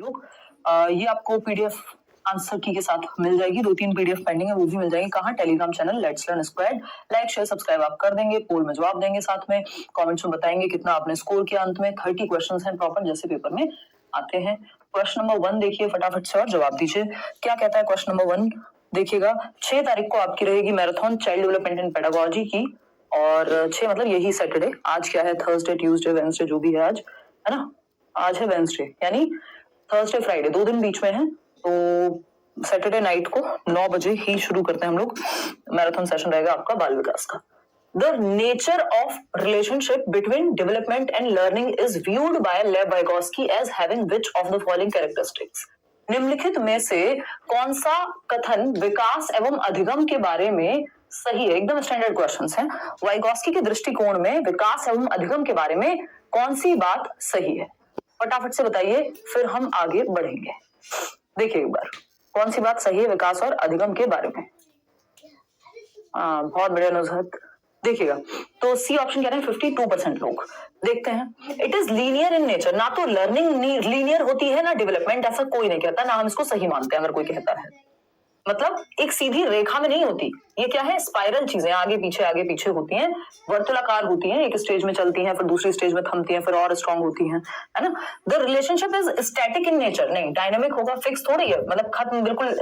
लोग ये आपको पीडीएफ आंसर की के साथ मिल जाएगी। 2-3 पीडीएफ पेंडिंग है, वो भी मिल जाएंगे। कहाँ? Telegram channel let's learn squad. Like share subscribe आप कर देंगे, पोल में जवाब देंगे, साथ में कमेंट्स में बताएंगे कितना आपने स्कोर किया। अंत में 30 क्वेश्चंस हैं प्रॉपर, जैसे पेपर में आते हैं। क्वेश्चन नंबर 1 देखिए फटाफट से और जवाब दीजिए। क्या कहता है क्वेश्चन नंबर 1? देखिएगा, 6 तारीख को आपकी रहेगी marathon child development and pedagogy की, और 6 मतलब यही सैटरडे। आज क्या है? थर्सडे, ट्यूसडे, वेडनेसडे, जो भी है आज, है ना? आज है वेडनेसडे, यानी थर्सडे फ्राइडे 2 दिन बीच में है। तो सैटरडे नाइट को 9 बजे ही शुरू करते हैं हम लोग। मैराथन सेशन रहेगा आपका बाल विकास का। The nature of relationship between development and learning is viewed by Lev Vygotsky as having which of the following characteristics? निम्नलिखित में से कौन सा कथन विकास एवं अधिगम के बारे में सही है? एकदम स्टैंडर्ड क्वेश्चंस हैं। वाइगोस्की के दृष्टिकोण में विकास एवं अधिगम के बारे में कौन सी बात सही है? फटाफट से बताइए, फिर हम आगे बढ़ेंगे। देखिए एक बार, कौन सी बात सही है विकास और अधिगम के बारे में? बहुत बढ़िया नुजहत। देखिएगा, तो सी ऑप्शन कह रहे हैं 52% लोग। देखते हैं, it is linear in nature. ना तो लर्निंग लीनियर होती है, ना डेवलपमेंट, ऐसा कोई नहीं कहता, ना हम इसको सही मानते हैं अगर कोई कहता है। मतलब एक सीधी रेखा में नहीं होती, ये क्या है? स्पाइरल चीजें आगे पीछे होती हैं, वर्तुलाकार होती हैं, एक स्टेज में चलती हैं, फिर दूसरी स्टेज में थमती हैं, फिर और स्ट्रांग होती हैं, है ना? The relationship is static in nature. नहीं, डायनामिक होगा, फिक्स थोड़ी है, मतलब खत्म, बिल्कुल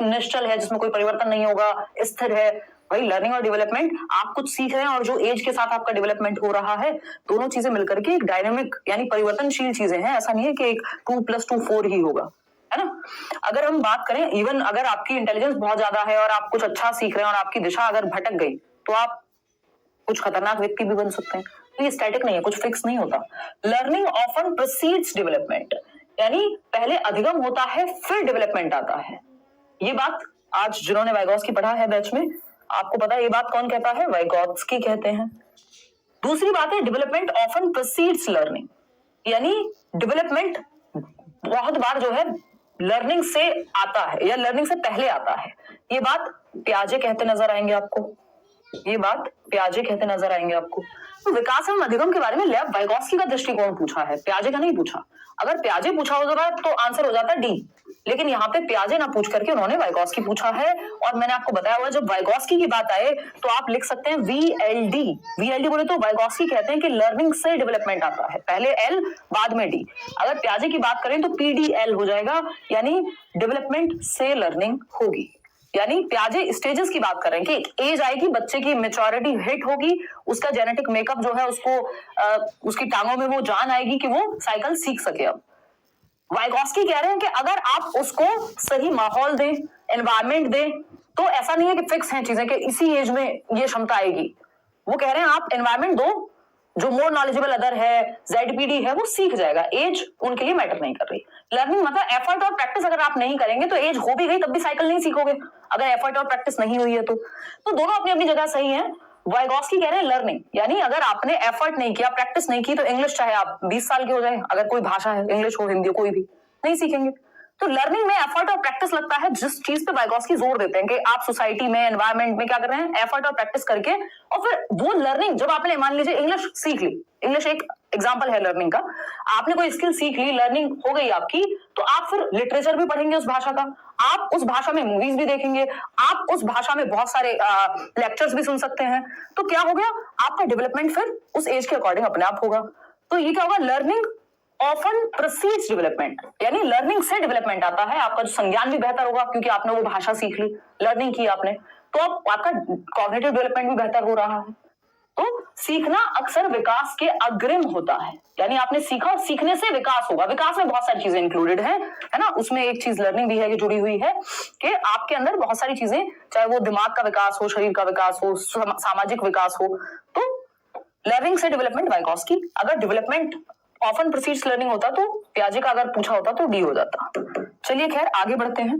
निश्चल है, जिसमें कोई परिवर्तन नहीं होगा, स्थिर है। भाई लर्निंग और डेवलपमेंट, आप कुछ सीख रहे हैं और जो एज के साथ आपका डेवलपमेंट हो रहा है, दोनों चीजें मिलकर के एक डायनामिक यानी परिवर्तनशील चीजें हैं। ऐसा नहीं है कि एक 2+2 4 ही होगा, है ना? अगर हम बात करें, इवन अगर आपकी इंटेलिजेंस बहुत ज्यादा है और आप कुछ अच्छा सीख रहे हैं और आपकी दिशा अगर भटक गई, तो आप कुछ खतरनाक व्यक्ति भी बन सकते हैं। तो ये स्टैटिक नहीं है, कुछ फिक्स नहीं होता। लर्निंग ऑफन प्रीसीड्स डेवलपमेंट, यानी पहले अधिगम होता है फिर डेवलपमेंट आता है। ये बात आज जिन्होंने वाइगोत्स्की पढ़ा है बैच में, आपको पता है ये बात कौन कहता है? वाइगोत्स्की कहते हैं। दूसरी बात है, डेवलपमेंट ऑफन प्रीसीड्स लर्निंग, यानी डेवलपमेंट बहुत बार जो है लर्निंग से आता है या लर्निंग से पहले आता है। ये बात प्याजे कहते नजर आएंगे आपको, ये बात प्याजे कहते नजर आएंगे आपको। तो विकास एवं अधिगम के बारे में लेव वाइगोत्स्की का दृष्टिकोण पूछा है, प्याजे का नहीं पूछा। अगर प्याजे पूछा होगा तो आंसर हो जाता डी, लेकिन यहाँ पे प्याजे ना पूछ करके उन्होंने वाइगोत्स्की पूछा है। और मैंने आपको बताया हुआ, जब वाइगोत्स्की की बात आए तो आप लिख सकते हैं VLD। VLD बोले तो वाइगोत्स्की कहते हैं कि लर्निंग से डेवलपमेंट आता है, पहले L बाद में D। अगर प्याजे की बात करें तो PDL हो जाएगा, यानी डेवलपमेंट से लर्निंग होगी। यानी प्याजे स्टेजेस की बात कर रहे हैं कि एज आएगी, बच्चे की मेच्योरिटी हिट होगी, उसका जेनेटिक मेकअप जो है उसको उसकी टांगों में वो जान आएगी कि वो साइकिल सीख सके। अब वाइगोत्स्की कह रहे हैं कि अगर आप उसको सही माहौल दें, एनवायरमेंट दें, तो ऐसा नहीं है कि फिक्स हैं चीजें कि इसी एज में ये क्षमता आएगी। वो कह रहे हैं आप एनवायरनमेंट दो, जो मोर नॉलेजेबल अदर है, ZPD है, वो सीख जाएगा। एज उनके लिए मैटर नहीं कर रही। लर्निंग मतलब एफर्ट और प्रैक्टिस अगर आप नहीं करेंगे तो एज हो भी गई तब भी साइकिल नहीं सीखोगे, अगर एफर्ट और प्रैक्टिस नहीं हुई है तो दोनों अपनी अपनी जगह सही है। वाइगोत्स्की कह रहे हैं लर्निंग, यानी अगर आपने एफर्ट नहीं किया, प्रैक्टिस नहीं की, तो इंग्लिश चाहे आप 20 साल के हो जाए, अगर कोई भाषा है, इंग्लिश हो, हिंदी हो, कोई भी नहीं सीखेंगे। तो लर्निंग में एफर्ट और प्रैक्टिस लगता है, जिस चीज पे वाइगोत्स्की जोर देते हैं कि आप सोसाइटी में, एनवायरनमेंट में क्या कर रहे हैं? एफर्ट और प्रैक्टिस करके, और फिर वो लर्निंग जब आपने मान लीजिए इंग्लिश सीख ली, इंग्लिश एक एग्जांपल है लर्निंग का, आपने कोई स्किल सीख ली, लर्निंग हो गई आपकी, तो आप फिर लिटरेचर भी पढ़ेंगे उस भाषा का, आप उस भाषा में मूवीज भी देखेंगे, आप उस भाषा में बहुत सारे लेक्चर्स भी सुन सकते हैं। तो क्या हो गया? आपका डेवलपमेंट फिर उस एज के अकॉर्डिंग अपने आप होगा। तो ये क्या होगा? लर्निंग ऑफन प्रीसीड्स डेवलपमेंट, यानी लर्निंग से डेवलपमेंट आता है। आपका जो संज्ञान भी बेहतर होगा क्योंकि आपने वो भाषा सीख ली, लर्निंग की आपने, तो अब आपका कॉग्निटिव डेवलपमेंट भी बेहतर हो रहा है। तो सीखना अक्सर विकास के अग्रिम होता है, यानी आपने सीखा और सीखने से विकास होगा। विकास में बहुत सारी चीजें इंक्लूडेड है ना? उसमें एक चीज लर्निंग भी है कि जुड़ी हुई है कि आपके अंदर बहुत सारी चीजें, चाहे वो दिमाग का विकास हो, शरीर का विकास हो, सामाजिक विकास हो। तो लर्निंग से डेवलपमेंट वाइगोत्स्की, अगर डेवलपमेंट ऑफन प्रीसीड्स लर्निंग होता तो प्याजे का अगर पूछा होता तो डी हो जाता। चलिए खैर आगे बढ़ते हैं।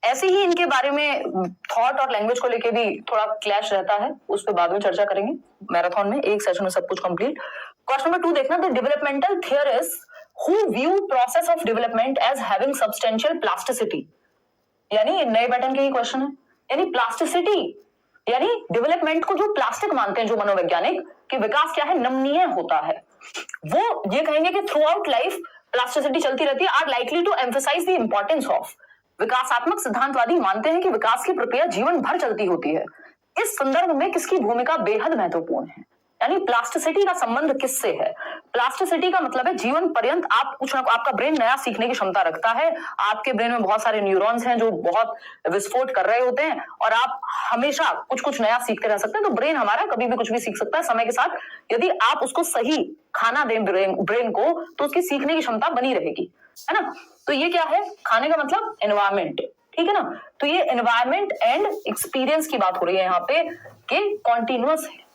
ऐसे ही इनके बारे में थॉट और लैंग्वेज को लेके भी थोड़ा क्लैश रहता है, उस पर बाद में चर्चा करेंगे। मैराथन में एक सेशन में सब कुछ कंप्लीट। क्वेश्चन नंबर 2 देखना, the developmental theorist who view process of development as having substantial plasticity, यानी नए पैटर्न के ही क्वेश्चन है। यानी प्लास्टिसिटी, यानी डेवलपमेंट को जो प्लास्टिक मानते हैं जो मनोवैज्ञानिक, कि विकास क्या है? नमनीय होता है। वो ये कहेंगे कि थ्रू आउट लाइफ प्लास्टिसिटी चलती रहती है, are likely to emphasize the importance of. विकासात्मक सिद्धांतवादी मानते हैं कि विकास की प्रक्रिया जीवन भर चलती होती है। इस संदर्भ में किसकी भूमिका बेहद महत्वपूर्ण है? यानी प्लास्टिसिटी का संबंध किससे है? प्लास्टिसिटी का मतलब है जीवन पर्यंत आप कुछ ना, आपका ब्रेन नया सीखने की क्षमता रखता है। आपके ब्रेन में बहुत सारे न्यूरॉन्स हैं जो बहुत विस्फोट कर रहे होते हैं और आप हमेशा कुछ कुछ नया सीखते रह सकते हैं। तो ब्रेन हमारा कभी भी कुछ भी सीख सकता है समय के साथ। यदि आप उसको सही खाना दें ब्रेन को, तो उसकी सीखने की क्षमता बनी रहेगी, है ना। तो ये क्या है? खाने का मतलब एनवायरमेंट, ठीक है ना। तो ये एनवायरमेंट एंड एक्सपीरियंस की बात हो रही है यहाँ पे कि कॉन्टिन्यूअस है।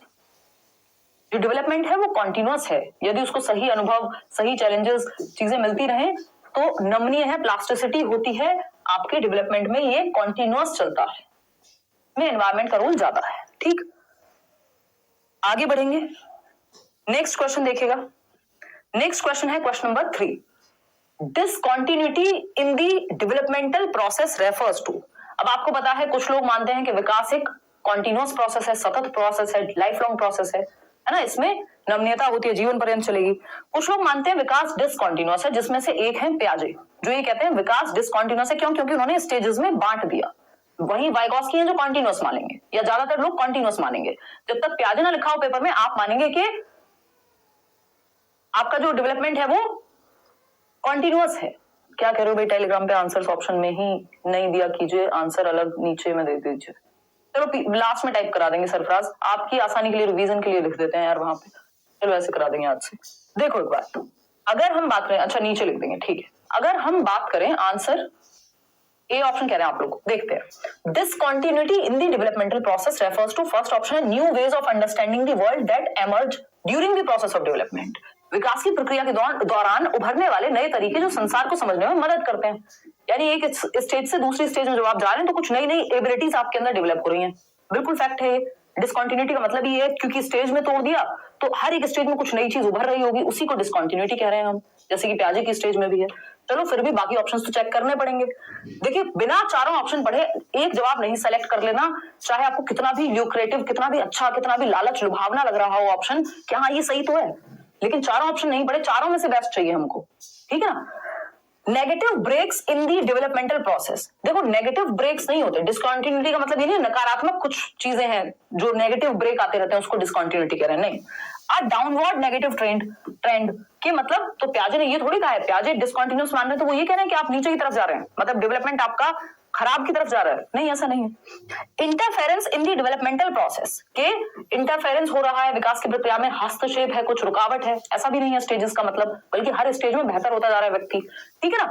जो डेवलपमेंट है वो कॉन्टिन्यूअस है। यदि उसको सही अनुभव, सही चैलेंजेस, चीजें मिलती रहें तो नमनीय है, प्लास्टिसिटी होती है आपके डेवलपमेंट में, ये कॉन्टिन्यूअस चलता है, में एनवायरमेंट का रोल ज्यादा है। ठीक, आगे बढ़ेंगे। नेक्स्ट क्वेश्चन देखिएगा। नेक्स्ट क्वेश्चन है question number 3। Discontinuity in the developmental process refers to. अब आपको पता है कुछ लोग मानते हैं कि विकास एक कॉन्टिन्यूअस प्रोसेस है, सतत प्रोसेस है, लाइफ लॉन्ग प्रोसेस है ना, इसमें नमनीयता होती है, जीवन पर्यंत चलेगी। कुछ लोग मानते हैं विकास डिसकंटिन्यूअस है, जिसमें से एक है प्याजे, जो ये कहते हैं विकास डिसकंटिन्यूअस है। क्यों? क्योंकि उन्होंने स्टेजेस में बांट दिया। वहीं वाइगॉस्की हैं जो कॉन्टिन्यूअस मानेंगे, या ज्यादातर लोग कॉन्टिन्यूअस मानेंगे। जब तक प्याजे ना लिखा हो पेपर में, आप मानेंगे कि आपका जो डेवलपमेंट है वो कॉन्टिन्यूअस है। क्या कह रहे हो भाई? टेलीग्राम पे आंसर्स ऑप्शन में ही नहीं दिया कीजिए, आंसर अलग नीचे में दे दीजिए। चलो लास्ट में टाइप करा देंगे सरफराज, आपकी आसानी के लिए, रिवीजन के लिए लिख देते हैं यार वहां पे। चलो ऐसे करा देंगे आज से। देखो एक बात, अगर हम बात करें, अच्छा नीचे लिख देंगे, ठीक है। अगर हम बात करें, आंसर ए ऑप्शन कह रहे हैं आप लोग, देखते हैं। Discontinuity in the developmental process refers to, first option है new ways of understanding the world that emerge during the process of development. विकास की प्रक्रिया के दौरान उभरने वाले नए तरीके जो संसार को समझने में मदद करते हैं। यानी एक स्टेज से दूसरी स्टेज में जब आप जा रहे हैं तो कुछ नई नई एबिलिटीज आपके अंदर डेवलप हो रही हैं। बिल्कुल फैक्ट है ये। डिसकंटिन्यूटी का मतलब ये है, क्योंकि स्टेज में तोड़ दिया तो हर एक स्टेज में कुछ नई चीज उभर रही होगी, उसी को डिसकंटिन्यूटी कह रहे हैं हम, जैसे कि प्याजे की स्टेज में भी है। चलो फिर भी बाकी ऑप्शंस तो चेक करने पड़ेंगे। देखिए, बिना चारों ऑप्शन पढ़े एक जवाब नहीं सेलेक्ट कर लेना, चाहे आपको कितना भी ल्यूक्रेटिव, कितना भी अच्छा, कितना भी लालच लुभावना लग रहा हो ऑप्शन, क्या हाँ ये सही तो है, लेकिन चारों ऑप्शन नहीं पढ़े, चारों में से बेस्ट चाहिए हमको, ठीक है ना। Negative breaks in the developmental process. देखो, नेगेटिव ब्रेक्स नहीं होते। डिसकंटिन्यूटी का मतलब ये नहीं नकारात्मक कुछ चीजें हैं जो नेगेटिव ब्रेक आते रहते हैं, उसको डिसकंटिन्यूटी कह रहे हैं, नहीं। डाउनवर्ड नेगेटिव ट्रेंड के मतलब, तो प्याजे ने ये थोड़ी कहा है, प्याजे डिसकंटिन्यूअस मान रहे हैं तो वो ये कह रहे हैं कि आप नीचे की तरफ जा रहे हैं, मतलब डेवलपमेंट आपका खराब की तरफ जा रहा है, नहीं, ऐसा नहीं है। Interference in the developmental process, के इंटरफेरेंस हो रहा है विकास की प्रक्रिया में, हस्तक्षेप है, कुछ रुकावट है, ऐसा भी नहीं है स्टेजेस का मतलब, बल्कि हर स्टेज में बेहतर होता जा रहा है व्यक्ति, ठीक है ना।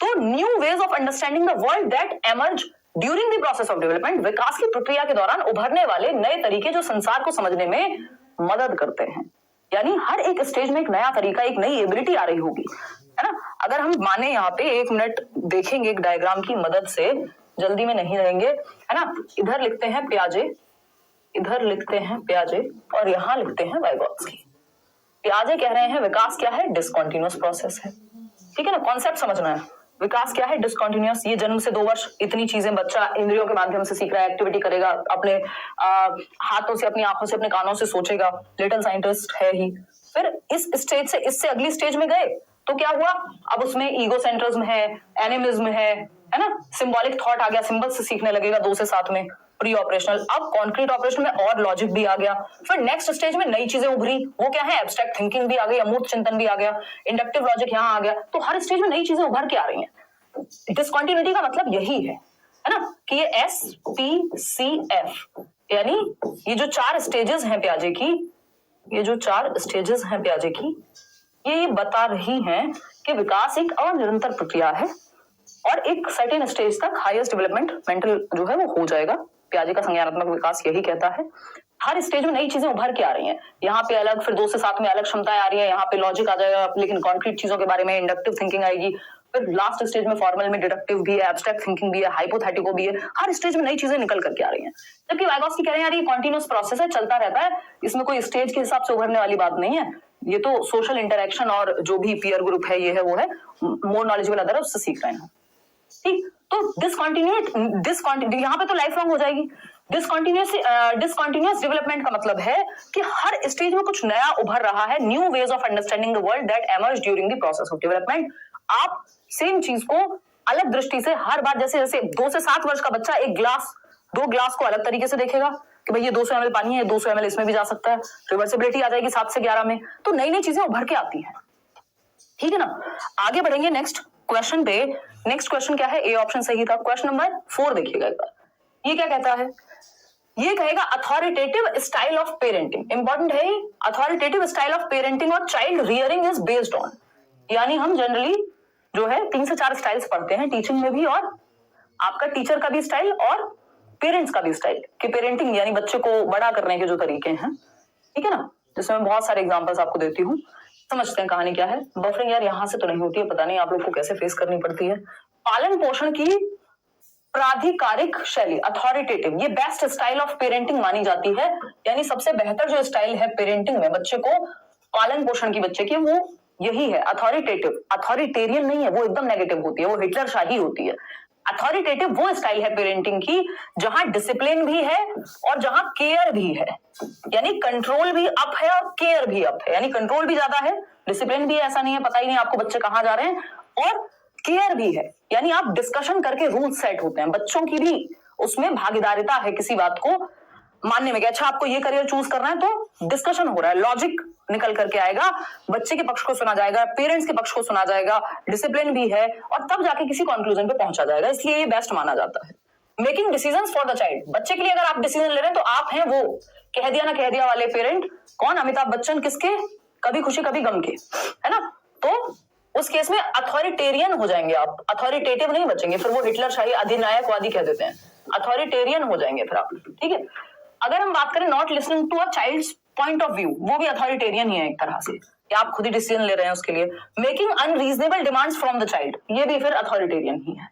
तो new ways of understanding the world that emerge during the process of development, विकास की प्रक्रिया के दौरान उभरने वाले नए तरीके जो संसार को समझने में मदद करते हैं। यानी हर एक स्टेज में एक नया तरीका, एक नई एबिलिटी आ रही होगी, है ना। अगर हम माने यहाँ पे 1 मिनट देखेंगे एक डायग्राम की मदद से, जल्दी में नहीं रहेंगे, है ना। इधर लिखते हैं प्याजे, इधर लिखते हैं प्याजे, और यहाँ लिखते हैं वाइगॉत्स्की। प्याजे कह रहे हैं विकास क्या है? डिसकंटिन्यूअस प्रोसेस है, ठीक है ना। कॉन्सेप्ट समझना है, विकास क्या है? डिसकंटिन्यूअस। ये जन्म से 2 वर्ष इतनी चीजें बच्चा इंद्रियों के माध्यम से सीख रहा है, एक्टिविटी करेगा, अपने हाथों से, अपनी आंखों से, अपने कानों से सोचेगा, लिटिल साइंटिस्ट है ही। फिर इस स्टेज से इससे अगली स्टेज में गए तो क्या हुआ? अब उसमें ईगो सेंट्रिज्म है, एनिमिज्म है ना, सिंबॉलिक थॉट आ गया, सिंबल से सीखने लगेगा 2 से 7 में, प्री ऑपरेशनल। अब कॉन्क्रीट ऑपरेशन में और लॉजिक भी आ गया। फिर नेक्स्ट स्टेज में नई चीजें उभरी, वो क्या है? एब्स्ट्रैक्ट थिंकिंग भी आ गई, अमूर्त चिंतन भी आ गया, इंडक्टिव लॉजिक यहाँ आ गया। तो हर स्टेज में नई चीजें उभर के आ रही हैं। डिसकंटिन्यूटी का मतलब यही है ना, कि ये SPCF, यानी ये जो 4 स्टेजेस हैं प्याजे की, ये जो 4 स्टेजेस हैं प्याजे की, ये बता रही हैं कि विकास एक अनिरंतर प्रक्रिया है और एक सर्टेन स्टेज तक हाईएस्ट डेवलपमेंट मेंटल जो है वो हो जाएगा। प्याजे का संज्ञानात्मक विकास यही कहता है। हर स्टेज में नई चीजें उभर के आ रही हैं, यहाँ पे अलग, फिर 2 से 7 में अलग क्षमताएं आ रही हैं, यहाँ पे लॉजिक आ जाएगा, लेकिन कॉन्क्रीट चीजों के बारे में इंडक्टिव थिंकिंग आएगी, फिर लास्ट स्टेज में फॉर्मल में डिडक्टिव भी है, एब्स्ट्रैक्ट थिंकिंग भी है, हाइपोथेटिको भी है। हर स्टेज में नई चीजें निकल करके आ रही हैं। जबकि वाइगॉत्स्की कह रहे हैं यार ये कॉन्टिन्यूअस प्रोसेस है, चलता रहता है, इसमें कोई स्टेज के हिसाब से उभरने वाली बात नहीं है, ये तो सोशल इंटरेक्शन और जो भी पीयर ग्रुप है, ये है वो है, मोर नॉलेजेबल अदर है, उससे सीख रहे हैं, ठीक। तो डिसकंटिन्यूटी यहाँ पे तो लाइफ लॉन्ग हो जाएगी। डिसकंटिन्यूअस डेवलपमेंट का मतलब है कि हर स्टेज में कुछ नया उभर रहा है, new ways of understanding the world that emerge during the process of development. आप सेम चीज को अलग दृष्टि से हर बार, जैसे जैसे 2 से 7 वर्ष का बच्चा एक गिलास, 2 गिलास को अलग तरीके से देखेगा कि भाई ये 200 ml पानी है, 200 ml इसमें भी जा सकता है, रिवर्सिबिलिटी आ जाएगी 7 से 11 में, तो नई नई चीजें उभर के आती है। ठीक है ना, आगे बढ़ेंगे नेक्स्ट क्वेश्चन पे। नेक्स्ट क्वेश्चन क्या है, ए ऑप्शन सही था। क्वेश्चन नंबर 4 देखिएगा एक बार, ये क्या कहता है, ये कहेगा authoritative style of parenting. Important है, अथॉरिटेटिव स्टाइल ऑफ पेरेंटिंग और child rearing is based on, यानी हम जनरली जो है 3 से 4 स्टाइल्स पढ़ते हैं टीचिंग में भी, और आपका टीचर का भी स्टाइल और पेरेंट्स का भी स्टाइल, कि पेरेंटिंग यानी बच्चे को बड़ा करने के जो तरीके हैं, ठीक है ना, जिसमें मैं बहुत सारे एग्जांपल्स आपको देती हूँ। समझते हैं कहानी क्या है। बफरिंग यार यहाँ से तो नहीं होती है, पता नहीं आप लोग को कैसे फेस करनी पड़ती है। पालन पोषण की प्राधिकारिक शैली, अथॉरिटेटिव, ये बेस्ट स्टाइल ऑफ पेरेंटिंग मानी जाती है, यानी सबसे बेहतर जो स्टाइल है पेरेंटिंग में बच्चे को पालन पोषण की बच्चे की, वो यही है अथॉरिटेटिव। अथॉरिटेरियन नहीं है, वो एकदम नेगेटिव होती है, वो हिटलर शाही होती है। अथॉरिटेटिव वो स्टाइल है पेरेंटिंग की जहां डिसिप्लिन भी है और जहां केयर भी है, यानी कंट्रोल भी अप है और केयर भी अप है, यानी कंट्रोल भी ज्यादा है, डिसिप्लिन भी है, ऐसा नहीं है पता ही नहीं आपको बच्चे कहां जा रहे हैं, और केयर भी है, यानी आप डिस्कशन करके रूल सेट होते हैं, बच्चों की भी उसमें भागीदारिता है किसी बात को मानने में कि अच्छा आपको ये करियर चूज करना है, तो डिस्कशन हो रहा है, लॉजिक निकल करके आएगा, बच्चे के पक्ष को सुना जाएगा, पेरेंट्स के पक्ष को सुना जाएगा, डिसिप्लिन भी है, और तब जाके किसी कंक्लूजन पे पहुंचा जाएगा, इसलिए ये बेस्ट माना जाता है। Making decisions for the child, बच्चे के लिए अगर आप डिसीजन ले रहे हैं तो आप हैं वो कह दिया ना कह दिया वाले पेरेंट। कौन? अमिताभ बच्चन, किसके? कभी खुशी कभी गम के, है ना। तो उस केस में अथॉरिटेरियन हो जाएंगे आप, अथॉरिटेटिव नहीं बचेंगे, फिर वो हिटलर शाही अधिनायकवादी कह देते हैं, अथॉरिटेरियन हो जाएंगे फिर आप, ठीक है। अगर हम बात करें not listening to a child's point of view, वो भी अथॉरिटेरियन ही है एक तरह से, कि आप खुद ही डिसीजन ले रहे हैं उसके लिए। Making unreasonable demands from the child, ये भी फिर अथॉरिटेरियन ही है।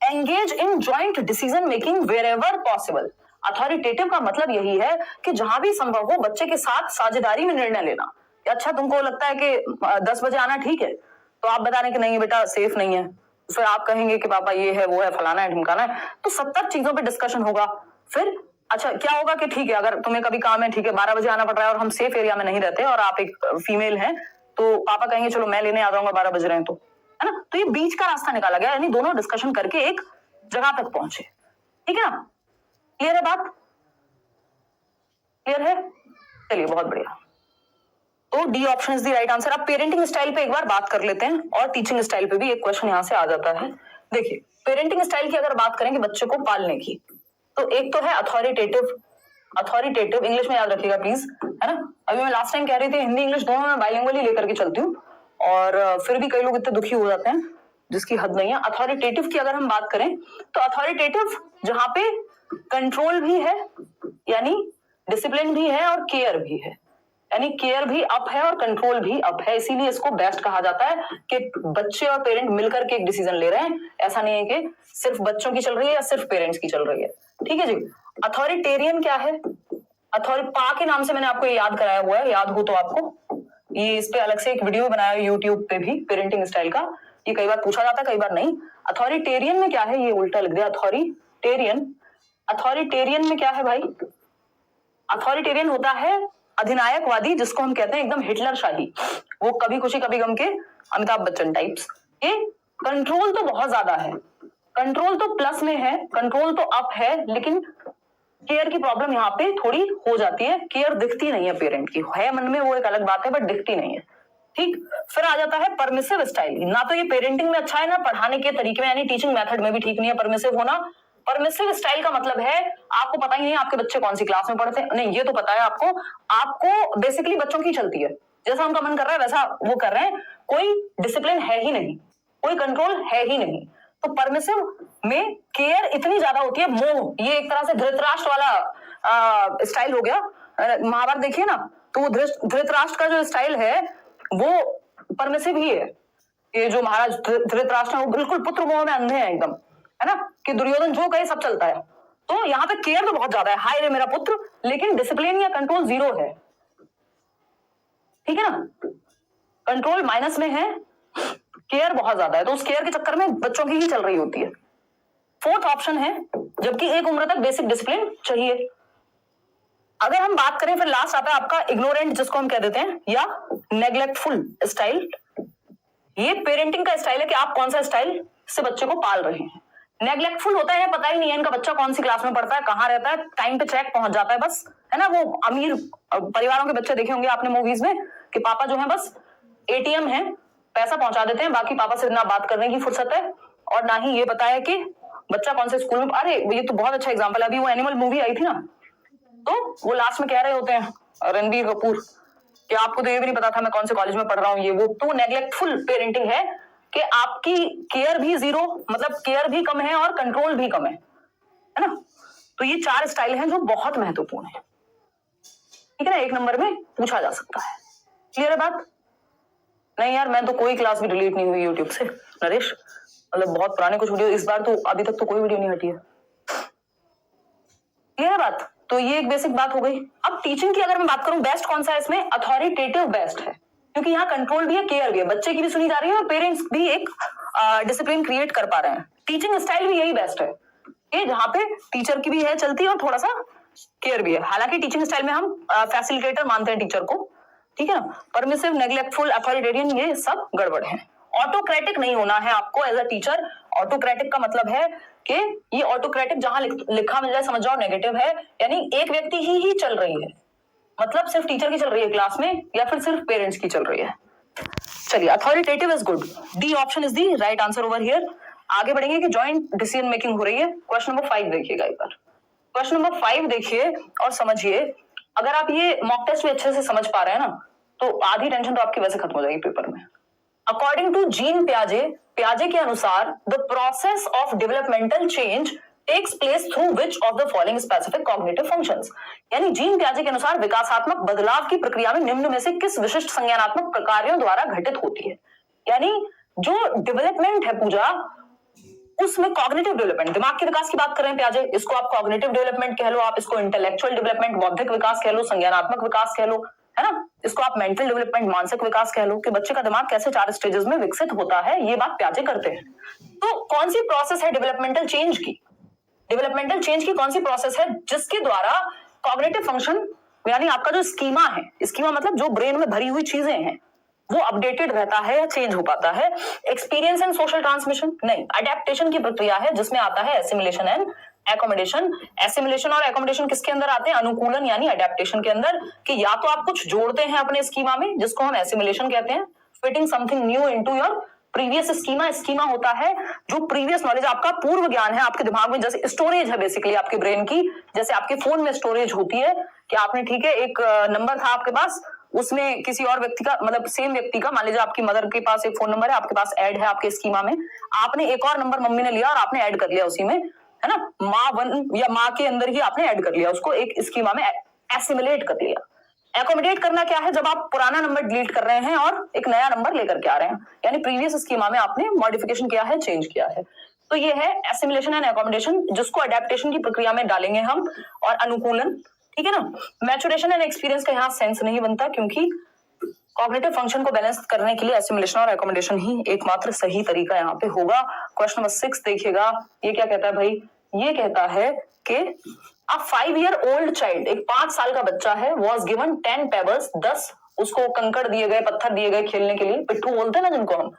Engage in joint decision making wherever possible, authoritative का मतलब यही है कि जहां भी संभव हो बच्चे के साथ साझेदारी में निर्णय लेना। अच्छा तुमको लगता है कि 10 बजे आना ठीक है, तो आप बता रहे हैं कि नहीं बेटा सेफ नहीं है, फिर आप कहेंगे कि पापा ये है वो है फलाना है ढिमकाना है, तो 70 चीजों पे डिस्कशन होगा। फिर अच्छा क्या होगा कि ठीक है अगर तुम्हें कभी काम है, ठीक है 12 बजे आना पड़ रहा है और हम सेफ एरिया में नहीं रहते और आप एक फीमेल हैं, तो पापा कहेंगे चलो मैं लेने आ जाऊंगा 12 बज रहे हैं, तो है ना। तो ये बीच का रास्ता निकाला गया, यानी दोनों डिस्कशन करके एक जगह तक पहुंचे, ठीक है ना। क्लियर है बात? क्लियर है? चलिए बहुत बढ़िया। तो D option is the right answer. अब पेरेंटिंग स्टाइल पे एक बार बात कर लेते हैं, और टीचिंग स्टाइल पे भी एक क्वेश्चन यहां से आ जाता है। देखिए पेरेंटिंग स्टाइल की अगर बात करेंगे बच्चों को पालने की, तो एक तो है अथॉरिटेटिव। अथॉरिटेटिव इंग्लिश में याद रखिएगा प्लीज, है ना। अभी मैं लास्ट टाइम कह रही थी हिंदी इंग्लिश दोनों में बाइलिंगुअल ही लेकर के चलती हूँ, और फिर भी कई लोग इतने दुखी हो जाते हैं जिसकी हद नहीं है। अथॉरिटेटिव की अगर हम बात करें तो अथॉरिटेटिव जहां पे कंट्रोल भी है, यानी डिसिप्लिन भी है और केयर भी है, यानी केयर भी अप है और कंट्रोल भी अप है, इसीलिए इसको बेस्ट कहा जाता है कि बच्चे और पेरेंट मिलकर के एक डिसीजन ले रहे हैं। ऐसा नहीं है कि सिर्फ बच्चों की चल रही है या सिर्फ पेरेंट्स की चल रही है, ठीक है जी। अथॉरिटेरियन क्या है? पा के नाम से मैंने आपको याद कराया हुआ है, याद हो तो आपको, ये इस पे अलग से एक वीडियो बनाया है यूट्यूब पे भी पेरेंटिंग स्टाइल का, ये कई बार पूछा जाता है कई बार नहीं। अथॉरिटेरियन में क्या है, ये उल्टा लिख दिया अथॉरिटेरियन। अथॉरिटेरियन में क्या है भाई? अथॉरिटेरियन होता है अधिनायकवादी, जिसको हम कहते हैं एकदम हिटलर शाही, वो कभी खुशी कभी गम के अमिताभ बच्चन टाइप्स। ये कंट्रोल तो बहुत ज्यादा है, कंट्रोल तो प्लस में है, कंट्रोल तो अप है, लेकिन केयर की प्रॉब्लम यहाँ पे थोड़ी हो जाती है। केयर दिखती नहीं है पेरेंट की, है मन में वो एक अलग बात है, बट दिखती नहीं है, ठीक। फिर आ जाता है परमिसिव स्टाइल। ना तो ये पेरेंटिंग में अच्छा है ना पढ़ाने के तरीके में, यानी टीचिंग मेथड में भी ठीक नहीं है परमिसिव होना। परमिसिव स्टाइल का मतलब है आपको पता ही नहीं आपके बच्चे कौन सी क्लास में पढ़ते हैं, नहीं ये तो पता है आपको, आपको बेसिकली बच्चों की चलती है, जैसा उनका मन कर रहा है वैसा वो कर रहे हैं, कोई डिसिप्लिन है ही नहीं, कोई कंट्रोल है ही नहीं। तो परमिसिव में केयर इतनी ज्यादा होती है, मोह, ये एक तरह से धृतराष्ट्र वाला स्टाइल हो गया। महाभारत देखिए ना, तो धृतराष्ट्र का जो स्टाइल है वो परमिसिव ही है। ये जो महाराज धृतराष्ट्र है वो बिल्कुल पुत्र मोह में अंधे हैं एकदम, है ना, कि दुर्योधन जो कहे सब चलता है। तो यहाँ पे केयर तो बहुत ज्यादा है, हाय रे मेरा पुत्र, लेकिन डिसिप्लिन या कंट्रोल 0 है, ठीक है ना। कंट्रोल माइनस में है, केयर बहुत ज्यादा है, तो उस केयर के चक्कर में बच्चों की ही चल रही होती है। फोर्थ ऑप्शन है जबकि एक उम्र तक बेसिक डिसिप्लिन चाहिए। अगर हम बात करें, फिर लास्ट आता है आपका इग्नोरेंट, जिसको हम कह देते हैं, या नेग्लेक्टफुल स्टाइल। ये पेरेंटिंग का स्टाइल है कि आप कौन सा स्टाइल से बच्चे को पाल रहे हैं। नेग्लेक्टफुल होता है, पता ही नहीं है इनका बच्चा कौन सी क्लास में पढ़ता है, कहाँ रहता है, टाइम पे चेक पहुंच जाता है बस, है ना। वो अमीर परिवारों के बच्चे देखे होंगे आपने मूवीज में कि पापा जो है बस एटीएम है, पैसा पहुंचा देते हैं, बाकी पापा से ना बात करने की फुर्सत है और ना ही ये पता है कि बच्चा कौन से स्कूल में। अरे ये तो बहुत अच्छा एग्जाम्पल है, अभी वो एनिमल मूवी आई थी ना, तो वो लास्ट में कह रहे होते हैं रणबीर कपूर कि आपको तो ये भी नहीं पता था मैं कौन से कॉलेज में पढ़ रहा हूँ, ये वो। तो नेग्लेक्टफुल पेरेंटिंग है कि आपकी केयर भी जीरो, मतलब केयर भी कम है और कंट्रोल भी कम है ना। तो ये 4 स्टाइल हैं जो बहुत महत्वपूर्ण है, ठीक है ना, 1 नंबर में पूछा जा सकता है। क्लियर है बात? नहीं यार, मैं तो कोई क्लास भी डिलीट नहीं हुई यूट्यूब से नरेश, मतलब बहुत पुराने कुछ वीडियो, इस बार तो अभी तक तो कोई वीडियो नहीं हटी है। क्लियर है बात? तो ये एक बेसिक बात हो गई। अब टीचिंग की अगर मैं बात करूं, बेस्ट कौन सा है इसमें? अथॉरिटेटिव बेस्ट है, क्योंकि यहाँ कंट्रोल भी है, केयर भी है, बच्चे की भी सुनी जा रही है और पेरेंट्स भी एक डिसिप्लिन क्रिएट कर पा रहे हैं। टीचिंग स्टाइल भी यही बेस्ट है कि जहाँ पे टीचर की भी है चलती और थोड़ा सा केयर भी है। हालांकि टीचिंग स्टाइल में हम फैसिलिटेटर मानते हैं टीचर को, ठीक है ना। परमिसिव, नेग्लेक्टफुल, अथॉरिटेरियन, ये सब गड़बड़ है। ऑटोक्रेटिक नहीं होना है आपको एज अ टीचर। ऑटोक्रेटिक का मतलब है कि ये ऑटोक्रेटिक जहां लिखा मिल जाए समझ जाओ नेगेटिव है, यानी एक व्यक्ति ही चल रही है, मतलब सिर्फ टीचर की चल रही है क्लास में या फिर सिर्फ पेरेंट्स की चल रही है। चलिए, authoritative is good, D option is the right answer over here. आगे बढ़ेंगे कि जॉइंट डिसीजन मेकिंग हो रही है। क्वेश्चन नंबर 5 देखिएगा एक बार। क्वेश्चन नंबर 5 देखिए और समझिए। अगर आप ये मॉक टेस्ट भी अच्छे से समझ पा रहे हैं ना, तो आधी टेंशन तो आपकी वैसे खत्म हो जाएगी पेपर में। अकॉर्डिंग टू जीन पियाजे के अनुसार the process of developmental change takes place through which of the following specific cognitive functions. यानी जीन पियाजे के अनुसार विकासात्मक बदलाव की प्रक्रिया में निम्न में से किस विशिष्ट संज्ञानात्मक प्रकारों द्वारा घटित होती है। यानी जो डेवलपमेंट है पूजा, उसमें कॉग्निटिव डेवलपमेंट, दिमाग के विकास की बात कर रहे हैं पियाजे, इसको आप कॉग्निटिव डेवलपमेंट कह लो, आप इसको इंटेलेक्चुअल डेवलपमेंट, बौद्धिक विकास कह लो, संज्ञानात्मक विकास कह लो, है ना। इसको आप मेंटल डेवलपमेंट, मानसिक विकास कह लो, कि बच्चे का दिमाग कैसे 4 स्टेजेस में विकसित होता है, ये बात पियाजे करते हैं। तो कौन सी प्रोसेस है डेवलपमेंटल चेंज की? डेवलपमेंटल चेंज की कौन सी प्रोसेस है जिसके द्वारा कॉग्निटिव फंक्शन, यानी आपका जो स्कीमा है, स्कीमा मतलब जो ब्रेन में भरी हुई चीजें हैं, वो अपडेटेड रहता है या चेंज हो पाता है। एक्सपीरियंस एंड सोशल ट्रांसमिशन नहीं, अडेप्टेशन की प्रक्रिया है जिसमें आता है एसिमिलेशन एंड एकोमोडेशन। एसिमिलेशन और एकोमोडेशन किसके अंदर आते हैं? अनुकूलन यानी अडेप्टेशन के अंदर, कि या तो आप कुछ जोड़ते हैं अपने स्कीमा में जिसको हम एसिमिलेशन कहते हैं, fitting something new into your previous schema. Schema होता है जो प्रीवियस नॉलेज, आपका पूर्व ज्ञान है आपके दिमाग में, जैसे स्टोरेज है बेसिकली आपके ब्रेन की, जैसे आपके फोन में स्टोरेज होती है कि आपने, ठीक है, एक नंबर था आपके पास, उसमें किसी और व्यक्ति का, मतलब सेम व्यक्ति का, मान लीजिए आपकी मदर के पास एक फोन नंबर है, आपके पास ऐड है आपके स्कीमा में, आपने एक और नंबर मम्मी ने लिया और आपने ऐड कर लिया उसी में, है ना। माँ 1 या माँ के अंदर ही आपने ऐड कर लिया उसको, एक स्कीमा में एसिमिलेट कर लिया। एकोमोडेट करना क्या है? जब आप पुराना नंबर डिलीट कर रहे हैं और एक नया नंबर लेकर के आ रहे हैं, यानी प्रीवियस स्कीमा में आपने मॉडिफिकेशन किया है, चेंज किया है। तो ये है एसिमिलेशन एंड एकोमोडेशन, जिसको अडेप्टेशन की प्रक्रिया में डालेंगे हम, और अनुकूलन, ठीक है ना। मैचुरेशन एंड एक्सपीरियंस का यहाँ सेंस नहीं बनता, क्योंकि कॉग्निटिव फंक्शन को बैलेंस करने के लिए एसिमिलेशन और एकोमोडेशन ही एकमात्र सही तरीका यहाँ पे होगा। क्वेश्चन नंबर 6 देखिएगा, ये क्या कहता है भाई? ये कहता है कि अ 5-year-old चाइल्ड, एक 5 साल का बच्चा है, वॉज गिवन 10 पेबल्स, 10 उसको कंकड़ दिए गए, पत्थर दिए गए खेलने के लिए, पिट्ठू बोलते हैं ना जिनको हम।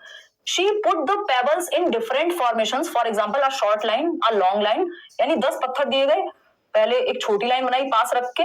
She put the pebbles in different formations, for example a short line, a long line, यानी 10 पत्थर दिए गए, पहले एक छोटी लाइन बनाई पास रख के,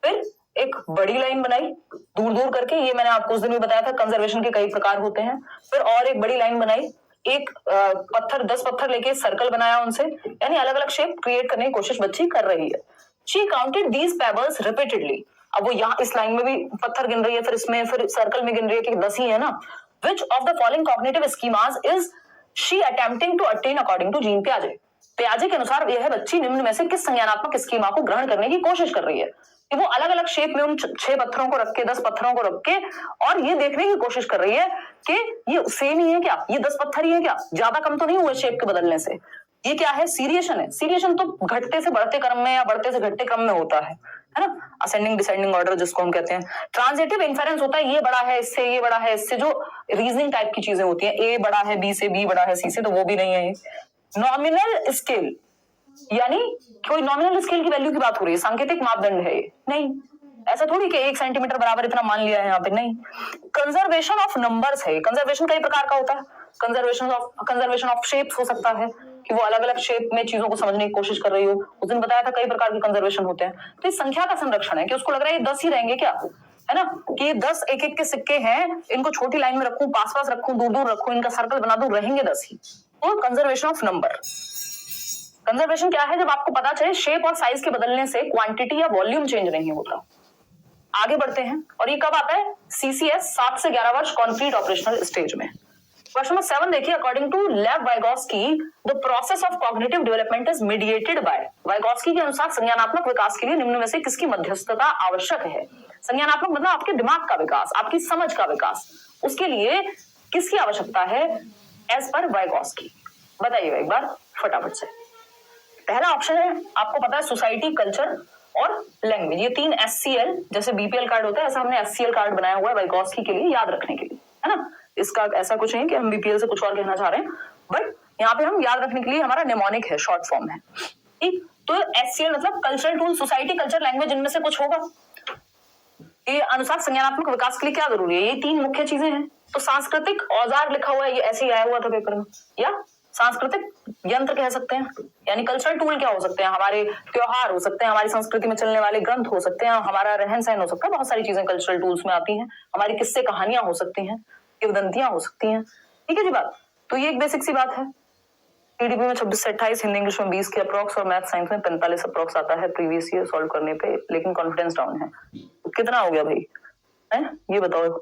फिर एक बड़ी लाइन बनाई दूर दूर करके, ये मैंने आपको उस दिन भी बताया था, कंजर्वेशन के कई प्रकार होते हैं, फिर और एक बड़ी लाइन बनाई, एक पत्थर 10 पत्थर लेके सर्कल बनाया उनसे, यानी अलग अलग शेप क्रिएट करने की कोशिश बच्ची कर रही है। She counted these pebbles repeatedly, अब वो यहाँ इस लाइन में भी पत्थर गिन रही है, फिर इसमें, फिर सर्कल में गिन रही है कि 10 ही है ना। Which of the following cognitive schemas is she attempting to attain according to gene पियाजे? पियाजे के अनुसार यह बच्ची निम्न में से किस संज्ञानात्मक स्कीमा को ग्रहण करने की कोशिश कर रही है? कि वो अलग अलग शेप में उन 6 पत्थरों को रख के, 10 पत्थरों को रख के, और ये देखने की कोशिश कर रही है कि ये सेम ही है क्या, ये 10 पत्थर ही है क्या, ज्यादा कम तो नहीं हुए शेप के बदलने से। ये क्या है? सीरिएशन है। सीरिएशन तो घटते से बढ़ते क्रम में या बढ़ते से घटते क्रम में होता है ना, असेंडिंग डिसेंडिंग ऑर्डर जिसको हम कहते हैं। ट्रांजिटिव इन्फेरेंस होता है, ये बड़ा है इससे, ये बड़ा है इससे, जो रीजनिंग टाइप की चीजें होती हैं, ए बड़ा है बी से, बी बड़ा है सी से, तो वो भी नहीं है। नॉमिनल स्केल, यानी कोई नॉमिनल स्केल की वैल्यू की बात हो रही है, सांकेतिक मापदंड है ये नहीं, ऐसा थोड़ी कि 1 सेंटीमीटर बराबर इतना मान लिया है यहाँ पे, नहीं। कंजर्वेशन ऑफ नंबर्स है। कंजर्वेशन कई प्रकार का होता है। कंजर्वेशन ऑफ शेप्स हो सकता है कि वो अलग अलग शेप में चीजों को समझने की कोशिश कर रही हो। उस दिन बताया था कई प्रकार के कंजर्वेशन होते हैं। तो इस संख्या का संरक्षण है कि उसको लग रहा है ये 10 ही रहेंगे क्या, है ना, कि ये 10 एक एक के सिक्के हैं, इनको छोटी लाइन में रखूं, पास पास रखूं, दूर दूर रखूं, इनका सर्कल बना दूं, रहेंगे 10 ही। तो कंजर्वेशन ऑफ नंबर। कंजर्वेशन क्या है? जब आपको पता चले शेप और साइज के बदलने से क्वांटिटी या वॉल्यूम चेंज नहीं होता। आगे बढ़ते हैं, और ये कब आता है? सीसीएस 7 से 11 वर्ष कॉन्क्रीट ऑपरेशनल स्टेज में। क्वेश्चन नंबर 7 देखिए, according to Lev Vygotsky the process of cognitive development is mediated by. Vygotsky के अनुसार संज्ञानात्मक विकास के लिए निम्न में से किसकी मध्यस्थता आवश्यक है? संज्ञानात्मक मतलब आपके दिमाग का विकास, आपकी समझ का विकास, उसके लिए किसकी आवश्यकता है एज पर वाइगोस्की? बताइएगा एक बार फटाफट से। पहला ऑप्शन है, आपको पता है, सोसाइटी, कल्चर और लैंग्वेज। ये 3 SCL, जैसे BPL कार्ड होता है ऐसा हमने SCL कार्ड बनाया हुआ है वाइगोस्की के लिए, याद रखने के लिए, है ना। इसका ऐसा कुछ नहीं कि हम BPL से कुछ और कहना चाह रहे हैं, बट यहाँ पे हम याद रखने के लिए हमारा निमोनिक है, शॉर्ट फॉर्म है, ठीक। तो SCL मतलब cultural tool, society, culture, language, इनमें से कुछ होगा। ये अनुसार संज्ञानात्मक विकास के लिए क्या जरूरी है? ये 3 मुख्य चीजें हैं। तो सांस्कृतिक औजार लिखा हुआ है, ये ऐसे ही आया हुआ था पेपर में, या सांस्कृतिक यंत्र कह सकते हैं, यानी कल्चरल टूल क्या हो सकते हैं? हमारे त्योहार हो सकते हैं, हमारी संस्कृति में चलने वाले ग्रंथ हो सकते हैं, हमारा रहन सहन हो सकता है, बहुत सारी चीजें कल्चरल टूल्स में आती हैं। हमारी किस्से कहानियां हो सकती हैं, किंवदंतियां हो सकती हैं, ठीक है जी बात। तो ये एक बेसिक सी बात है। टीडीपी में 26 से 28, हिंदी इंग्लिश में 20 के अप्रोक्स और मैथ साइंस में 45 अप्रोक्स आता है प्रीवियस ईयर सॉल्व करने पे, लेकिन कॉन्फिडेंस डाउन है। कितना हो गया भाई, है ये बताओ?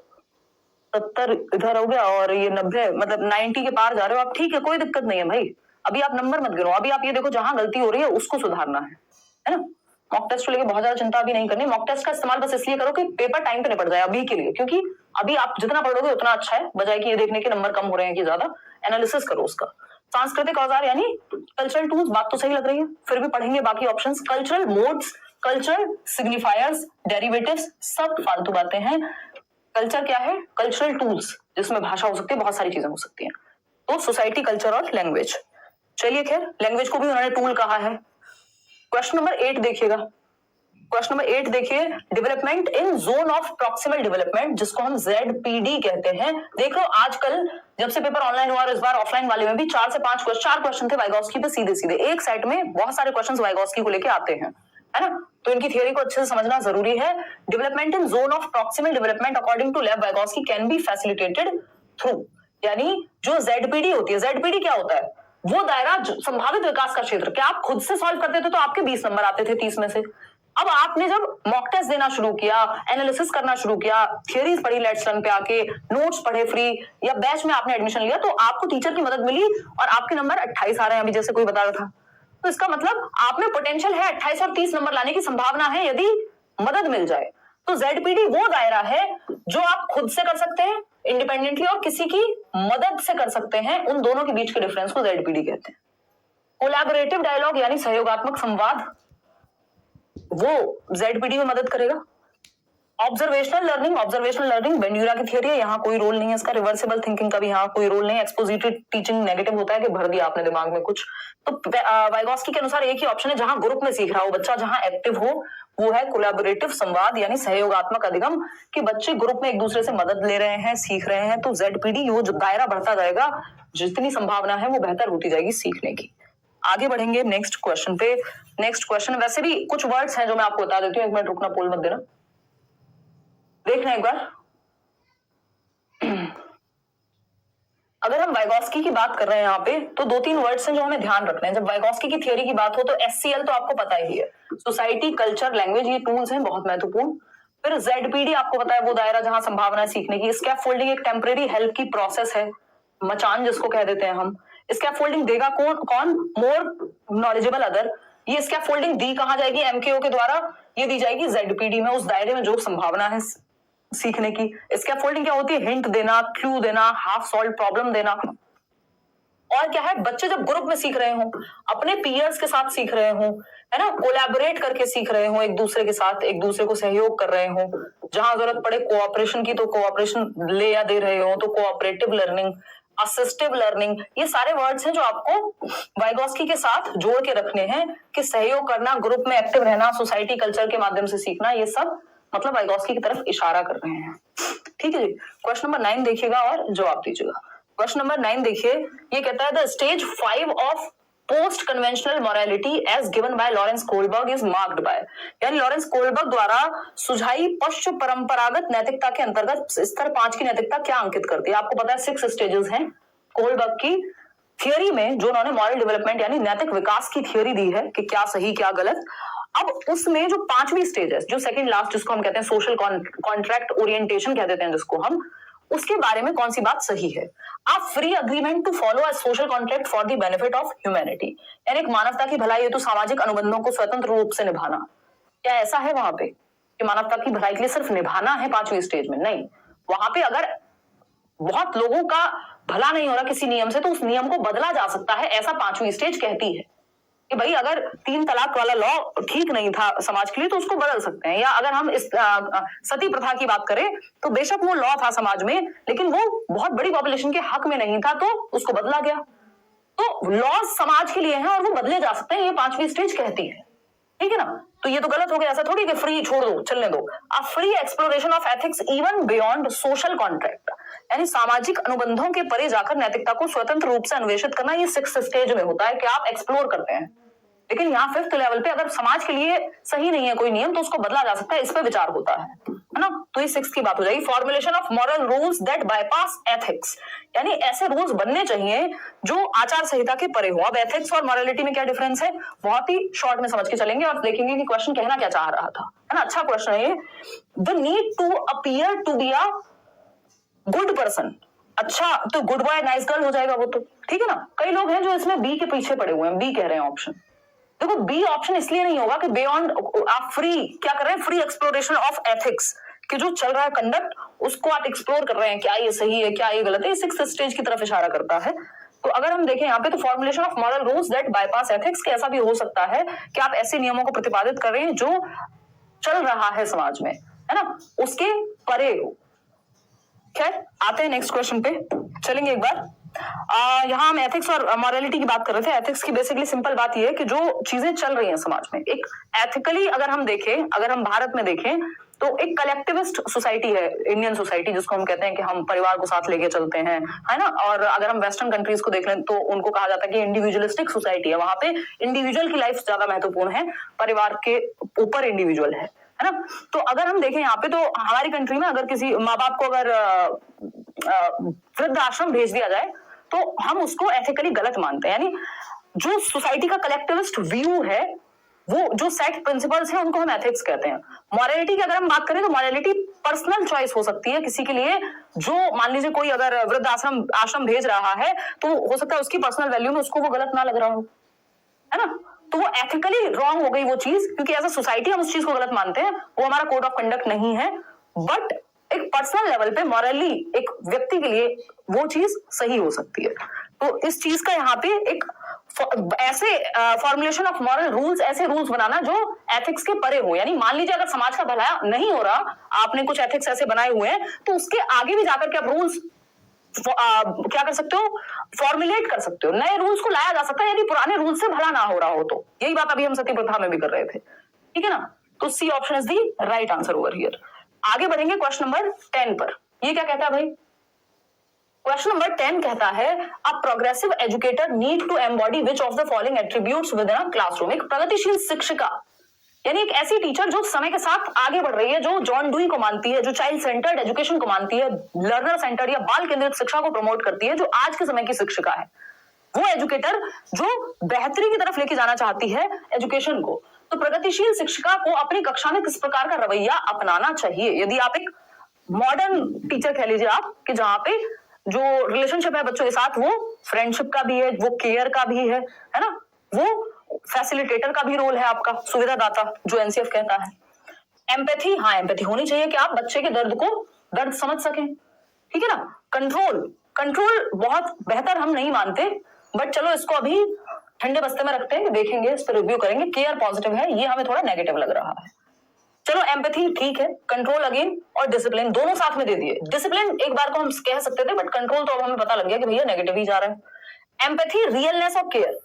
70 इधर हो गया और ये 90, मतलब 90 के पार जा रहे हो आप, ठीक है, कोई दिक्कत नहीं है भाई। अभी आप नंबर मत गिनो, अभी आप ये देखो जहां गलती हो रही है उसको सुधारना है ना। मॉक टेस्ट को लेके बहुत ज्यादा चिंता भी नहीं करनी। मॉक टेस्ट का इस्तेमाल बस इसलिए करो कि पेपर टाइम पे निपट जाए अभी के लिए, क्योंकि अभी आप जितना पढ़ोगे उतना अच्छा है, बजाय कि ये देखने के नंबर कम हो रहे हैं कि ज्यादा। एनालिसिस करो उसका। सांस्कृतिक औजार यानी कल्चरल टूल्स, बात तो सही लग रही है, फिर भी पढ़ेंगे बाकी options. Cultural modes, cultural signifiers, derivatives, सब फालतू बातें हैं। कल्चर क्या है? कल्चरल टूल्स, जिसमें भाषा हो सकती है, बहुत सारी चीजें हो सकती हैं। तो सोसाइटी, कल्चर और लैंग्वेज। चलिए खैर, लैंग्वेज को भी उन्होंने टूल कहा है। क्वेश्चन नंबर 8 देखिएगा। क्वेश्चन नंबर 8 देखिए, development in zone of proximal development, जिसको हम ZPD कहते हैं। देख लो आजकल जब से पेपर ऑनलाइन हुआ और इस बार ऑफलाइन वाले में भी 4 से 5 4 क्वेश्चन थे वाइगोस्की पे, सीधे सीधे एक सेट में बहुत सारे क्वेश्चन वाइगोस्की को लेके आते हैं, है ना। तो इनकी थियरी को अच्छे से समझना जरूरी है। Development in zone of proximal development according to Lev Vygotsky can be facilitated through, यानी जो ZPD होती है, ZPD क्या होता है? वो दायरा संभावित विकास का क्षेत्र। क्या आप खुद से सॉल्व करते थे तो आपके 20 नंबर आते थे 30 में से? अब आपने जब मॉक टेस्ट देना शुरू किया, एनालिसिस करना शुरू किया, थियरीज पढ़ी लेट्स लर्न पे आके, नोट्स पढ़े फ्री, या बैच में आपने एडमिशन लिया, तो आपको टीचर की मदद मिली और आपके नंबर 28 आ रहे हैं अभी, जैसे कोई बता रहा था। तो इसका मतलब आप में पोटेंशियल है, 28 और 30 नंबर लाने की संभावना है यदि मदद मिल जाए। तो ZPD वो दायरा है जो आप खुद से कर सकते हैं इंडिपेंडेंटली, और किसी की मदद से कर सकते हैं। उन दोनों के बीच के डिफरेंस को ZPD कहते हैं। कोलैबोरेटिव डायलॉग यानी सहयोगात्मक संवाद, वो ZPD में मदद करेगा। ऑब्जर्वेशनल लर्निंग बेंड्यूरा की थियरी है, यहाँ कोई रोल नहीं है इसका। रिवर्सिबल थिंकिंग का भी यहाँ कोई रोल नहीं है। एक्सपोजिटरी टीचिंग नेगेटिव होता है कि भर दिया आपने दिमाग में कुछ। तो वाइगोस्की के अनुसार एक ही ऑप्शन है जहां ग्रुप में सीख रहा हो बच्चा, जहां एक्टिव हो, वो है कोलैबोरेटिव संवाद यानी सहयोगात्मक अधिगम, कि बच्चे ग्रुप में एक दूसरे से मदद ले रहे हैं, सीख रहे हैं। तो ZPD वो जो दायरा बढ़ता जाएगा, जितनी संभावना है वो बेहतर होती जाएगी सीखने की। आगे बढ़ेंगे नेक्स्ट क्वेश्चन पे। नेक्स्ट क्वेश्चन, वैसे भी कुछ वर्ड्स हैं जो मैं आपको बता देती हूँ, एक मिनट रुकना, पोल मत देना, देखना एक बार। अगर हम वाइगोस्की की बात कर रहे हैं यहाँ पे, तो 2-3 वर्ड्स हैं जो हमें ध्यान रखने हैं। जब वाइगोस्की की थियरी की बात हो तो SCL तो आपको पता ही है, सोसाइटी, कल्चर, लैंग्वेज, ये टूल्स हैं बहुत महत्वपूर्ण। फिर ZPD आपको पता है वो दायरा जहां संभावना है सीखने की। स्कैफोल्डिंग एक टेम्परेरी हेल्प की प्रोसेस है, मचान जिसको कह देते हैं हम। स्कैफोल्डिंग देगा कौन? More knowledgeable other. ये स्कैफोल्डिंग दी कहां जाएगी? MKO के द्वारा। ये दी जाएगी ZPD में, उस दायरे में जो संभावना है सीखने की। स्कैफोल्डिंग क्या होती है? हिंट देना, क्लू देना, हाफ सॉल्व प्रॉब्लम देना। और क्या है? बच्चे जब ग्रुप में सीख रहे हो, अपने पीयर्स के साथ सीख रहे हो, है ना, कोलैबोरेट करके सीख रहे हो, एक दूसरे के साथ, एक दूसरे को सहयोग कर रहे हो, जहां जरूरत पड़े कोऑपरेशन की तो कोऑपरेशन ले या दे रहे हो, तो कोऑपरेटिव लर्निंग। असिस्टिव लर्निंग, ये सारे वर्ड्स हैं जो आपको वाइगोस्की के साथ जोड़ के रखने हैं कि सहयोग करना, ग्रुप में एक्टिव रहना, सोसाइटी कल्चर के माध्यम से सीखना, ये सब मतलब वाइगोस्की की तरफ इशारा कर रहे हैं। ठीक है जी। क्वेश्चन नंबर 9 देखिएगा और जवाब दीजिएगा। क्वेश्चन नंबर 9 देखिए, ये कहता है the stage 5 of post conventional morality as given by Lawrence Kohlberg is marked by, यानी लॉरेंस कोलबर्ग द्वारा सुझाई पश्च परंपरागत नैतिकता के अंतर्गत स्तर 5 की नैतिकता क्या अंकित करती है? आपको पता है 6 स्टेजेस हैं कोलबर्ग की थियोरी में, जो उन्होंने मॉरल डेवलपमेंट यानी नैतिक विकास की थियोरी दी है कि क्या सही क्या गलत। अब उसमें जो 5वीं स्टेज है, जो सेकंड लास्ट, जिसको हम कहते हैं सोशल कॉन्ट्रैक्ट ओरिएंटेशन कह देते हैं जिसको हम, उसके बारे में कौन सी बात सही है? आप free agreement to follow a social contract for the benefit of humanity, यानी एक मानवता की भलाई हेतु सामाजिक अनुबंधों को स्वतंत्र रूप से निभाना। क्या ऐसा है वहां पे कि मानवता की भलाई के लिए सिर्फ निभाना है 5वीं स्टेज में? नहीं, वहां पे अगर बहुत लोगों का भला नहीं हो रहा किसी नियम से, तो उस नियम को बदला जा सकता है, ऐसा 5वीं स्टेज कहती है कि भाई अगर 3 तलाक वाला लॉ ठीक नहीं था समाज के लिए तो उसको बदल सकते हैं। या अगर हम इस सती प्रथा की बात करें तो बेशक वो लॉ था समाज में, लेकिन वो बहुत बड़ी पॉपुलेशन के हक में नहीं था, तो उसको बदला गया। तो लॉ समाज के लिए हैं और वो बदले जा सकते हैं, ये 5वीं स्टेज कहती है। ठीक है ना? तो ये तो गलत हो गया, ऐसा थोड़ी कि फ्री छोड़ दो, चलने दो। A free exploration of ethics even beyond social contract, यानी सामाजिक अनुबंधों के परे जाकर नैतिकता को स्वतंत्र रूप से अन्वेषित करना, ये 6th स्टेज में होता है कि आप एक्सप्लोर करते हैं। लेकिन यहाँ 5th लेवल पे अगर समाज के लिए सही नहीं है कोई नियम तो उसको बदला जा सकता है, इस पे विचार होता है ना? तो ये 6th की बात हो जाएगी। Formulation of moral rules that bypass ethics, यानी ऐसे रूल्स बनने चाहिए जो आचार संहिता के परे हो। अब एथिक्स और मॉरलिटी में क्या डिफरेंस है, बहुत ही शॉर्ट में समझ के चलेंगे और देखेंगे कि क्वेश्चन कहना क्या चाह रहा था, है ना? अच्छा क्वेश्चन है ये। The need to appear to be a good person, अच्छा तो गुड बॉय नाइस गर्ल हो जाएगा वो तो, ठीक है ना? कई लोग हैं जो इसमें बी के पीछे पड़े हुए हैं, बी कह रहे हैं ऑप्शन। देखो बी ऑप्शन इसलिए नहीं होगा कि बियॉन्ड आप फ्री क्या कर रहे हैं, फ्री एक्सप्लोरेशन ऑफ एथिक्स, कि जो चल रहा है कंडक्ट उसको आप एक्सप्लोर कर रहे हैं, क्या ये सही है क्या ये गलत है, 6th स्टेज की तरफ इशारा करता है। तो अगर हम देखें यहाँ पे तो formulation of moral rules that bypass ethics, कि ऐसा भी हो सकता है कि आप ऐसे नियमों को प्रतिपादित कर रहे हैं जो चल रहा है समाज में, है ना, उसके परे हो। खैर आते हैं नेक्स्ट क्वेश्चन पे, चलेंगे एक बार। यहाँ हम एथिक्स और मॉरलिटी की बात कर रहे थे। एथिक्स की बेसिकली सिंपल बात यह है कि जो चीजें चल रही हैं समाज में, एक एथिकली अगर हम देखें, अगर हम भारत में देखें तो एक कलेक्टिविस्ट सोसाइटी है इंडियन सोसाइटी, जिसको हम कहते हैं कि हम परिवार को साथ लेके चलते हैं, है ना? और अगर हम वेस्टर्न कंट्रीज को देख लें तो उनको कहा जाता है कि इंडिविजुअलिस्टिक सोसाइटी है, वहां पे इंडिविजुअल की लाइफ ज्यादा महत्वपूर्ण है, परिवार के ऊपर इंडिविजुअल है ना? तो अगर हम देखें यहाँ पे तो हमारी कंट्री में अगर किसी माँ बाप को अगर वृद्ध आश्रम भेज दिया जाए तो हम उसको एथिकली गलत मानते हैं, यानी जो सोसाइटी का कलेक्टिविस्ट व्यू है, वो जो सेट प्रिंसिपल्स हैं उनको हम एथिक्स कहते हैं। मॉरलिटी की अगर हम बात करें तो मॉरलिटी पर्सनल चॉइस हो सकती है किसी के लिए, जो मान लीजिए कोई अगर वृद्ध आश्रम भेज रहा है तो हो सकता है उसकी पर्सनल वैल्यू में उसको वो गलत ना लग रहा हो, है ना? तो वो एथिकली रॉन्ग हो गई वो चीज, क्योंकि एज अ सोसाइटी हम उस चीज को गलत मानते हैं, वो हमारा कोड ऑफ कंडक्ट नहीं है। बट एक पर्सनल लेवल पे मॉरली एक व्यक्ति के लिए वो चीज सही हो सकती है। तो इस चीज का यहाँ पे एक ऐसे फॉर्मुलेशन ऑफ मॉरल रूल्स, ऐसे रूल्स बनाना जो एथिक्स के परे हो, यानी मान लीजिए अगर समाज का भला नहीं हो रहा, आपने कुछ एथिक्स ऐसे बनाए हुए हैं, तो उसके आगे भी जाकर के आप रूल्स क्या कर सकते हो, फॉर्मुलेट कर सकते हो, नए रूल्स को लाया जा सकता है यदि पुराने रूल्स से भला ना हो रहा हो तो। यही बात अभी हम सती प्रथा में भी कर रहे थे, ठीक है ना? तो C option is the right answer over here. आगे बढ़ेंगे क्वेश्चन नंबर 10 पर। ये क्या कहता है भाई? क्वेश्चन नंबर 10 कहता है a progressive educator need to embody which of the following attributes within a classroom. एक प्रगतिशील शिक्षिका यानी एक ऐसी टीचर जो समय के साथ आगे बढ़ रही है, जो जॉन डुई को मानती है, जो चाइल्ड सेंटर्ड एजुकेशन को मानती है, लर्नर सेंटर्ड या बाल केंद्रित शिक्षा को प्रमोट करती है, जो आज के समय की शिक्षिका है। वो एजुकेटर जो बेहतरी की तरफ लेके जाना चाहती है एजुकेशन को। तो प्रगतिशील शिक्षिका को अपनी कक्षा में किस प्रकार का रवैया अपनाना चाहिए? यदि आप एक मॉडर्न टीचर कह लीजिए आप, कि जहां पे जो रिलेशनशिप है बच्चों के साथ वो फ्रेंडशिप का भी है, वो केयर का भी है ना, वो फैसिलिटेटर का भी रोल है आपका, सुविधादाता जो एनसीएफ कहता है। एम्पैथी, हाँ एम्पैथी होनी चाहिए कि आप बच्चे के दर्द समझ सकें, ठीक है ना? कंट्रोल बहुत बेहतर हम नहीं मानते, बट चलो इसको अभी ठंडे बस्ते में रखते हैं, देखेंगे इस पर रिव्यू करेंगे। केयर पॉजिटिव है, ये हमें थोड़ा नेगेटिव लग रहा है। चलो एम्पैथी ठीक है, कंट्रोल अगेन और डिसिप्लिन दोनों साथ में दे दिए। डिसिप्लिन एक बार को हम कह सकते थे, बट कंट्रोल तो अब हमें पता लग गया कि भैया नेगेटिव ही जा रहा है। एम्पैथी, रियलनेस और केयर,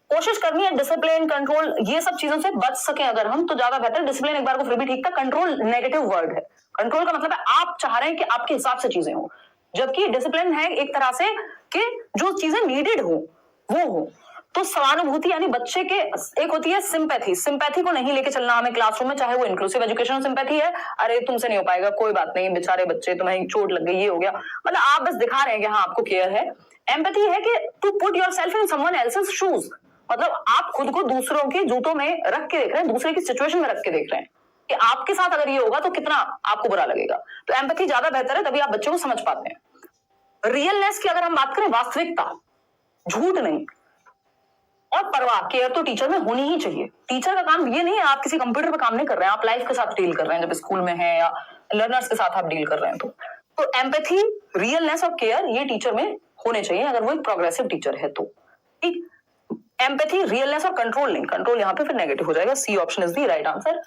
कोशिश करनी है डिसिप्लिन, कंट्रोल, ये सब चीजों से बच सके अगर हम, तो ज्यादा बेहतर। डिसिप्लिन एक बार को फिर भी ठीक था, कंट्रोल नेगेटिव वर्ड है। कंट्रोल का मतलब है आप चाह रहे हैं कि आपके हिसाब से चीजें हो, जबकि डिसिप्लिन है एक तरह से कि जो चीजें नीडेड हो वो हो। तो सहानुभूति यानी बच्चे के, एक होती है सिंपैथी, सिंपैथी को नहीं लेके चलना हमें क्लासरूम में, चाहे वो इंक्लूसिव एजुकेशन सिंपैथी है, अरे तुमसे नहीं हो पाएगा, कोई बात नहीं, बेचारे बच्चे, तुम्हें चोट लग गई, ये हो गया, मतलब आप बस दिखा रहे हैं कि हाँ आपको केयर है। एम्पैथी है कि to put yourself in someone else's shoes, मतलब आप खुद को दूसरों के जूतों में रख के देख रहे हैं, दूसरे की सिचुएशन में रख के देख रहे हैं कि आपके साथ अगर ये होगा तो कितना आपको बुरा लगेगा। तो एम्पैथी ज्यादा बेहतर है, तभी आप बच्चों को समझ पाते हैं। रियलनेस की अगर हम बात करें, वास्तविकता, झूठ नहीं, और परवाह, केयर तो टीचर में होनी ही चाहिए। टीचर का काम ये नहीं है, आप किसी कंप्यूटर पे काम नहीं कर रहे हैं, आप लाइफ के साथ डील कर रहे हैं, जब स्कूल में है या लर्नर्स के साथ आप डील कर रहे हैं। तो एम्पैथी, रियलनेस और केयर ये टीचर में होने चाहिए, अगर वो एक प्रोग्रेसिव टीचर है तो। ठीक, एम्पैथी, रियलनेस और कंट्रोल नहीं, कंट्रोल यहाँ पे फिर नेगेटिव हो जाएगा। C option is the right answer.